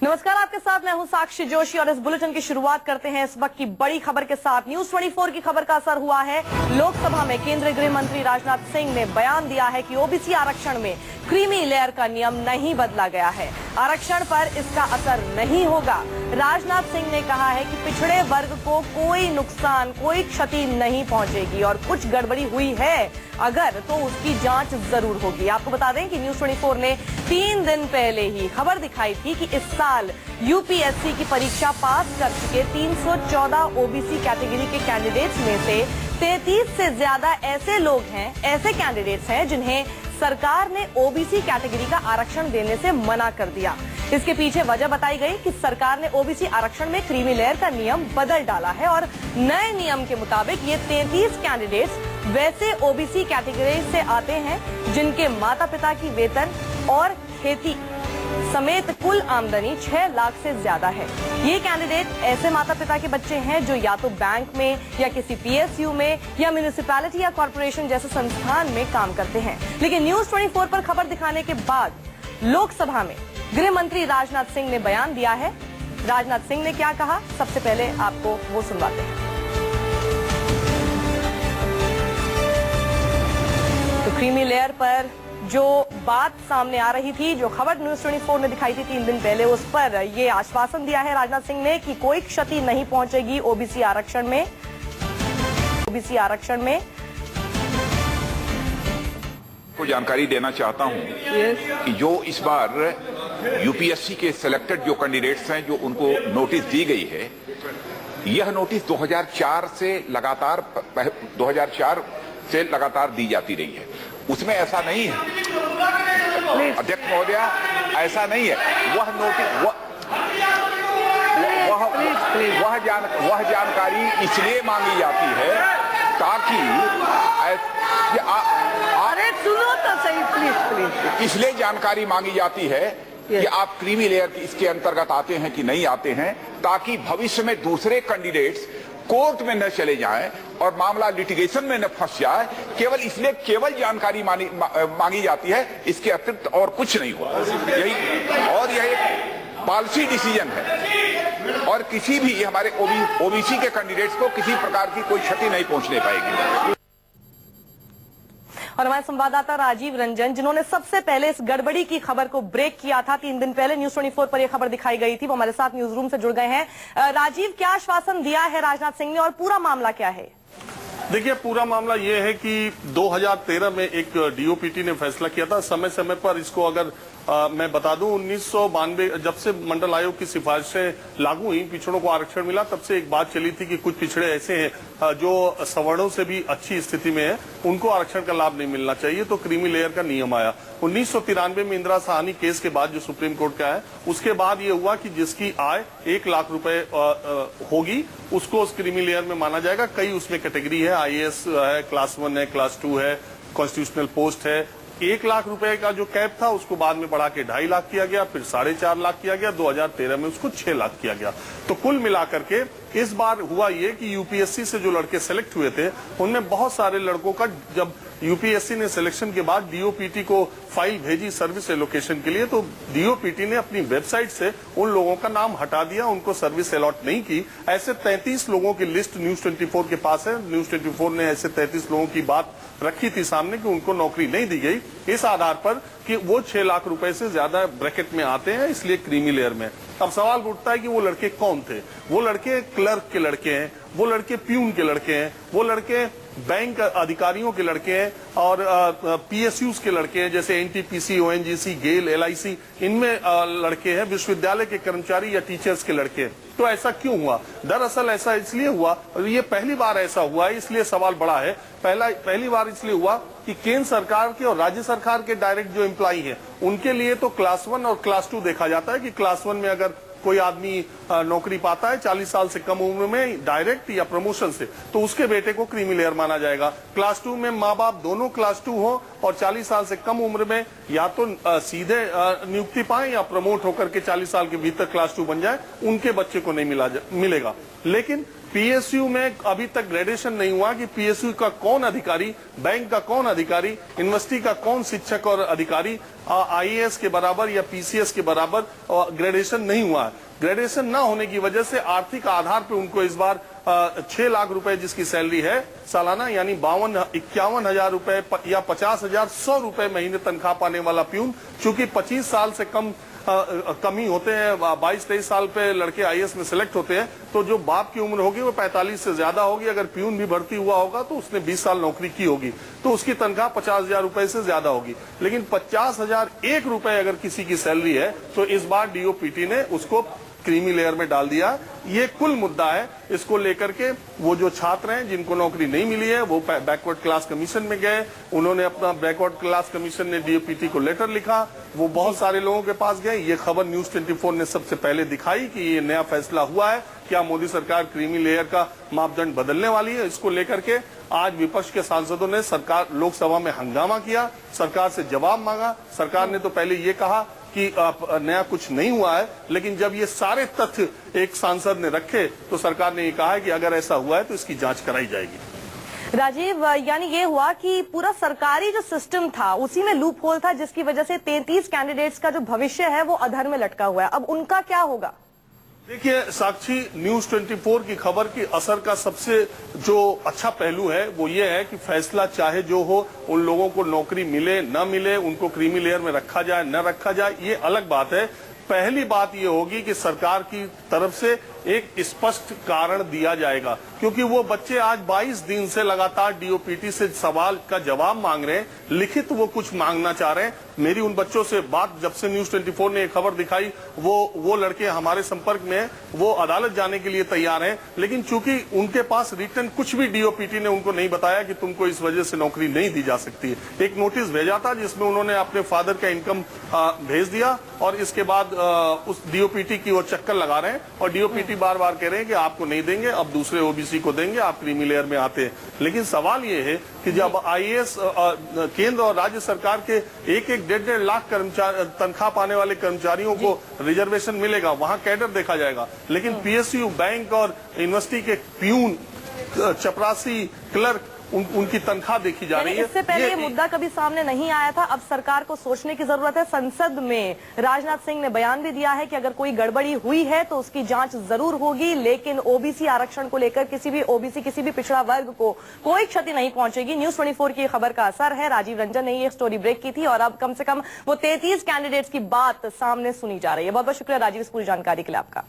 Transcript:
नमस्कार, आपके साथ मैं हूं साक्षी जोशी और इस बुलेटिन की शुरुआत करते हैं इस वक्त की बड़ी खबर के साथ। न्यूज 24 की खबर का असर हुआ है। लोकसभा में केंद्रीय गृह मंत्री राजनाथ सिंह ने बयान दिया है कि ओबीसी आरक्षण में क्रीमी लेयर का नियम नहीं बदला गया है। आरक्षण पर इसका असर नहीं होगा। राजनाथ सिंह ने कहा है कि पिछड़े वर्ग को कोई नुकसान, कोई क्षति नहीं पहुंचेगी और कुछ गड़बड़ी हुई है अगर तो उसकी जांच जरूर होगी। आपको बता दें कि न्यूज 24 ने 3 दिन पहले ही खबर दिखाई थी कि इस साल यूपीएससी की परीक्षा पास कर चुके 314 ओबीसी कैटेगरी के कैंडिडेट्स में से 33 से ज्यादा ऐसे लोग हैं, ऐसे कैंडिडेट्स हैं जिन्हें सरकार ने ओबीसी कैटेगरी का आरक्षण देने से मना कर दिया। इसके पीछे वजह बताई गई कि सरकार ने ओबीसी आरक्षण में क्रीमी लेयर का नियम बदल डाला है और नए नियम के मुताबिक ये 33 कैंडिडेट्स वैसे ओबीसी कैटेगरी से आते हैं जिनके माता पिता की वेतन और खेती समेत कुल आमदनी 6 लाख से ज्यादा है। ये कैंडिडेट ऐसे माता पिता के बच्चे हैं जो या तो बैंक में या किसी पीएसयू में या म्युनिसिपैलिटी या कॉर्पोरेशन जैसे संस्थान में काम करते हैं। लेकिन न्यूज 24 पर खबर दिखाने के बाद लोकसभा में गृह मंत्री राजनाथ सिंह ने बयान दिया है। राजनाथ सिंह ने क्या कहा, सबसे पहले आपको वो सुनवाते हैं। तो क्रीमी लेयर पर जो बात सामने आ रही थी, जो खबर न्यूज 24 ने दिखाई थी 3 दिन पहले, उस पर ये आश्वासन दिया है राजनाथ सिंह ने कि कोई क्षति नहीं पहुंचेगी ओबीसी आरक्षण में। को जानकारी देना चाहता हूं कि जो इस बार यूपीएससी के सिलेक्टेड जो कैंडिडेट्स हैं, जो उनको नोटिस दी गई है, यह नोटिस 2004 से लगातार दी जाती रही है। उसमें ऐसा नहीं है अध्यक्ष महोदया, ऐसा नहीं है। वह नोटिस वह जानकारी इसलिए मांगी जाती है ताकि अरे सुनो तो सही, प्लीज। इसलिए जानकारी मांगी जाती है कि आप क्रीमी लेयर इसके अंतर्गत आते हैं कि नहीं आते हैं, ताकि भविष्य में दूसरे कैंडिडेट्स कोर्ट में न चले जाएं और मामला लिटिगेशन में न फंस जाए। केवल जानकारी मांगी जाती है, इसके अतिरिक्त और कुछ नहीं होता। यह एक पॉलिसी डिसीजन है और किसी भी हमारे ओबीसी के कैंडिडेट्स को किसी प्रकार की कोई क्षति नहीं पहुंचने पाएगी। और हमारे संवाददाता राजीव रंजन, जिन्होंने सबसे पहले इस गड़बड़ी की खबर को ब्रेक किया था, 3 दिन पहले न्यूज 24 पर यह खबर दिखाई गई थी, वो हमारे साथ न्यूज रूम से जुड़ गए हैं। राजीव, क्या आश्वासन दिया है राजनाथ सिंह ने और पूरा मामला क्या है? देखिए, पूरा मामला ये है कि 2013 में एक डीओपीटी ने फैसला किया था। समय समय पर इसको अगर मैं बता दूं, 1992 जब से मंडल आयोग की सिफारिशें लागू हुई, पिछड़ों को आरक्षण मिला, तब से एक बात चली थी कि कुछ पिछड़े ऐसे हैं जो सवर्णों से भी अच्छी स्थिति में है, उनको आरक्षण का लाभ नहीं मिलना चाहिए, तो क्रीमी लेयर का नियम आया। 1993 में इंदिरा साहनी केस के बाद जो सुप्रीम कोर्ट का है, उसके बाद ये हुआ कि जिसकी आय 1 लाख रुपए होगी उसको उस क्रीमी लेयर में माना जाएगा। कई उसमें कैटेगरी है, आईएएस है, क्लास 1 है, क्लास 2 है, कॉन्स्टिट्यूशनल पोस्ट है। 1 लाख रुपए का जो कैप था उसको बाद में बढ़ा के 2.5 लाख किया गया, फिर 4.5 लाख किया गया, 2013 में उसको 6 लाख किया गया। तो कुल मिलाकर के इस बार हुआ ये कि यूपीएससी से जो लड़के सेलेक्ट हुए थे, उनमें बहुत सारे लड़कों का, जब यूपीएससी ने सिलेक्शन के बाद डीओपीटी को फाइल भेजी सर्विस एलोकेशन के लिए, तो डीओपीटी ने अपनी वेबसाइट से उन लोगों का नाम हटा दिया, उनको सर्विस अलॉट नहीं की। ऐसे 33 लोगों की लिस्ट न्यूज 24 के पास है। न्यूज 24 ने ऐसे 33 लोगों की बात रखी थी सामने कि उनको नौकरी नहीं दी गई, इस आधार पर कि वो 6 लाख रुपए से ज्यादा ब्रैकेट में आते हैं, इसलिए क्रीमी लेयर में। अब सवाल उठता है कि वो लड़के कौन थे? वो लड़के क्लर्क के लड़के हैं, वो लड़के प्यून के लड़के हैं, वो लड़के बैंक अधिकारियों के लड़के हैं और पीएसयूज के लड़के हैं, जैसे एनटीपीसी, ओएनजीसी, गेल, एलआईसी, इनमें लड़के हैं, विश्वविद्यालय के कर्मचारी या टीचर्स के लड़के। तो ऐसा क्यों हुआ? दरअसल ऐसा इसलिए हुआ, और ये पहली बार ऐसा हुआ है, इसलिए सवाल बड़ा है। पहली बार इसलिए हुआ कि केंद्र सरकार के और राज्य सरकार के डायरेक्ट जो एम्प्लॉई हैं, उनके लिए तो क्लास 1 और क्लास 2 देखा जाता है कि क्लास 1 में अगर कोई आदमी नौकरी पाता है 40 साल से कम उम्र में डायरेक्ट या प्रमोशन से, तो उसके बेटे को क्रीमी लेयर माना जाएगा। क्लास 2 में माँ बाप दोनों क्लास 2 हो और 40 साल से कम उम्र में या तो सीधे नियुक्ति पाए या प्रमोट होकर के 40 साल के भीतर क्लास 2 बन जाए, उनके बच्चे को नहीं मिलेगा। लेकिन पीएसयू में अभी तक ग्रेडेशन नहीं हुआ कि पीएसयू का कौन अधिकारी, बैंक का कौन अधिकारी, यूनिवर्सिटी का कौन शिक्षक और अधिकारी आईएएस के बराबर या पीसीएस के बराबर ग्रेडेशन नहीं हुआ। ग्रेडेशन न होने की वजह से आर्थिक आधार पे उनको इस बार 6 लाख रुपए जिसकी सैलरी है सालाना, यानी 51 हजार रुपए या 50,100 रुपए महीने तनख्वाह पाने वाला प्यून, चूंकि 25 साल से कम ही होते हैं, 22-23 साल पे लड़के आईएएस में सिलेक्ट होते हैं, तो जो बाप की उम्र होगी वो 45 से ज्यादा होगी। अगर प्यून भी भर्ती हुआ होगा तो उसने 20 साल नौकरी की होगी, तो उसकी तनख्वाह 50,000 रुपए से ज्यादा होगी। लेकिन 50,001 रुपए अगर किसी की सैलरी है तो इस बार डीओपीटी ने उसको क्रीमी लेयर में डाल दिया। ये कुल मुद्दा है। इसको लेकर के वो जो छात्र हैं जिनको नौकरी नहीं मिली है वो बैकवर्ड क्लास कमीशन में गए, उन्होंने अपना बैकवर्ड क्लास कमीशन ने डीओपीटी को लेटर लिखा, वो बहुत सारे लोगों के पास गए। ये खबर न्यूज 24 ने सबसे पहले दिखाई कि ये नया फैसला हुआ है, क्या मोदी सरकार क्रीमी लेयर का मापदंड बदलने वाली है। इसको लेकर के आज विपक्ष के सांसदों ने सरकार लोकसभा में हंगामा किया, सरकार से जवाब मांगा। सरकार ने तो पहले ये कहा कि नया कुछ नहीं हुआ है, लेकिन जब ये सारे तथ्य एक सांसद ने रखे तो सरकार ने ये कहा है कि अगर ऐसा हुआ है तो इसकी जांच कराई जाएगी। राजीव, यानी ये हुआ कि पूरा सरकारी जो सिस्टम था उसी में लूप होल था, जिसकी वजह से 33 कैंडिडेट्स का जो भविष्य है वो अधर में लटका हुआ है। अब उनका क्या होगा? देखिए साक्षी, न्यूज 24 की खबर की असर का सबसे जो अच्छा पहलू है वो ये है कि फैसला चाहे जो हो, उन लोगों को नौकरी मिले न मिले, उनको क्रीमी लेयर में रखा जाए न रखा जाए, ये अलग बात है। पहली बात ये होगी कि सरकार की तरफ से एक स्पष्ट कारण दिया जाएगा, क्योंकि वो बच्चे आज 22 दिन से लगातार डीओपीटी से सवाल का जवाब मांग रहे हैं, लिखित वो कुछ मांगना चाह रहे हैं। मेरी उन बच्चों से बात, जब से न्यूज 24 ने ये खबर दिखाई, वो लड़के हमारे संपर्क में हैं, वो अदालत जाने के लिए तैयार हैं, लेकिन चूंकि उनके पास रिटर्न कुछ भी डीओपीटी ने उनको नहीं बताया कि तुमको इस वजह से नौकरी नहीं दी जा सकती है। एक नोटिस भेजा था जिसमें उन्होंने अपने फादर का इनकम भेज दिया और इसके बाद उस डीओपीटी की वो चक्कर लगा रहे हैं और डीओपीटी बार बार कह रहे हैं कि आपको नहीं देंगे, अब दूसरे ओबीसी को देंगे, आप क्रीमी लेयर में आते हैं। लेकिन सवाल ये है कि जब आईएएस केंद्र और राज्य सरकार के 1-1.5 लाख तनख्वाह पाने वाले कर्मचारियों को रिजर्वेशन मिलेगा, वहां कैडर देखा जाएगा। लेकिन पीएसयू, बैंक और यूनिवर्सिटी के प्यून, चपरासी, क्लर्क, उनकी तनख्वाह देखी जा रही है। इससे पहले ये मुद्दा कभी सामने नहीं आया था। अब सरकार को सोचने की जरूरत है। संसद में राजनाथ सिंह ने बयान भी दिया है कि अगर कोई गड़बड़ी हुई है तो उसकी जांच जरूर होगी, लेकिन ओबीसी आरक्षण को लेकर किसी भी ओबीसी, किसी भी पिछड़ा वर्ग को कोई क्षति नहीं पहुंचेगी। न्यूज 24 की खबर का असर है। राजीव रंजन ने ये स्टोरी ब्रेक की थी और अब कम से कम वो 33 कैंडिडेट्स की बात सामने सुनी जा रही है। बहुत बहुत शुक्रिया राजीव इस पूरी जानकारी के लिए आपका।